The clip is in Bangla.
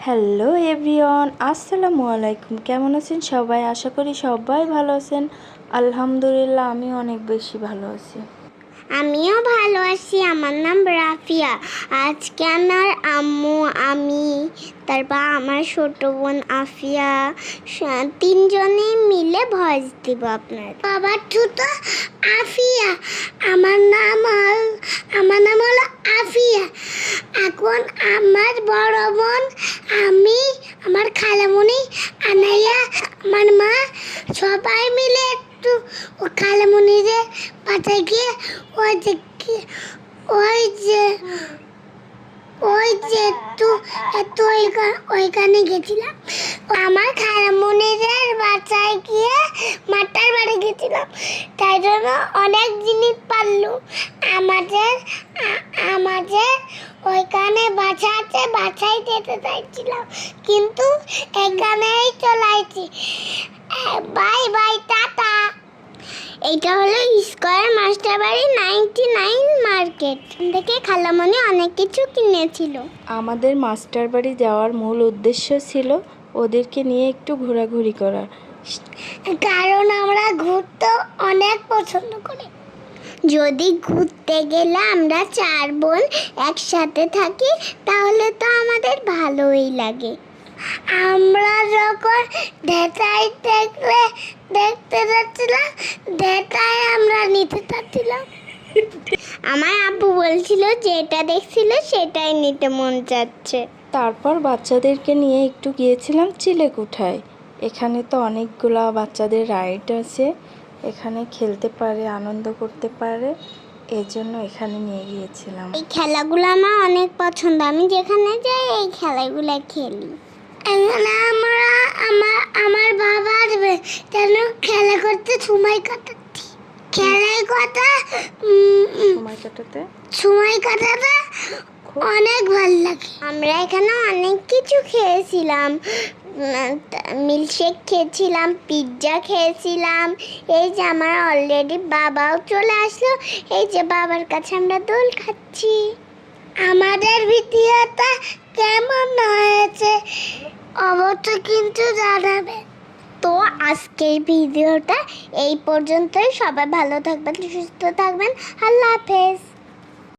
হ্যালো এভরিওয়ান, আসসালামু আলাইকুম। কেমন আছেন সবাই? আশা করি সবাই ভালো আছেন। আলহামদুলিল্লাহ, আমি অনেক বেশি ভালো আছি। আমিও ভালো আছি। আমার নাম রাফিয়া। আজকে আমার আম্মু, আমি, তারপর আমার ছোট বোন আফিয়া, তিনজনে মিলে ভয়েস দিব আপনার। বাবার ছোট আফিয়া, আমার নাম হলো আফিয়া। এখন আমার বড় বোন, আমি, আমার খালামণি, আনাইয়া, আমার মা, সবাই মিলে একটু ও খালামণিদের বাসায় গিয়ে ওই যে একটু ওইখানে গেছিলাম। আমার খালামণিদের বাসায় গিয়ে মাটার বাড়ি গেছিলাম। তাই জন্য অনেক জিনিস পারলো। আমাদের ওইখানে বাসা আছে, বাসায় যেতে চাইছিলাম, কিন্তু এখানেই চলে আসছি। Bye bye, tata. এইটা হলো স্কয়ার মাস্টার বাড়ি 99 মার্কেট থেকে খালামণি অনেক কিছু কিনেছিল। আমাদের মাস্টার বাড়ি যাওয়ার মূল উদ্দেশ্য ছিল ওদেরকে নিয়ে একটু ঘোরাঘুরি করা, কারণ আমরা ঘুরতে অনেক পছন্দ করি। যদি ঘুরতে গেলে আমরা 4 বোন একসাথে থাকি, তাহলে তো আমাদের ভালোই লাগে। আমরা যখন ঢেটাই দেখতে যাচ্ছিলাম, ঢেটাই আমরা নিতে চাচ্ছিলাম। আমার আব্বু বলছিল যেটা দেখছিল সেটাই নিতে মন চাচ্ছে। তারপর বাচ্চাদেরকে নিয়ে একটু গিয়েছিলাম চিলেকোঠায়। এখানে তো অনেকগুলা বাচ্চাদের রাইড আছে, এখানে খেলতে পারে, আনন্দ করতে পারে, এজন্য এখানে নিয়ে গিয়েছিলাম। এই খেলাগুলো আমার অনেক পছন্দ। আমি যেখানে যাই এই খেলাগুলো খেলি। আমার বাবা আসবে, কেন খেলা করতে সময় কাটাচ্ছি। সময় কাটাতে অনেক ভালো লাগে। আমরা এখানে অনেক কিছু খেয়েছিলাম। মিল্কশেক খেয়েছিলাম, পিৎজা খেয়েছিলাম। এই যে আমার অলরেডি বাবাও চলে আসলো। এই যে বাবার কাছে আমরা দোল খাচ্ছি। আমাদের ভিডিওটা কেমন হয়েছে অবশ্যই কিন্তু জানাবে। তো আজকের ভিডিওটা এই পর্যন্তই। সবাই ভালো থাকবেন, সুস্থ থাকবেন। আল্লাহ হাফেজ।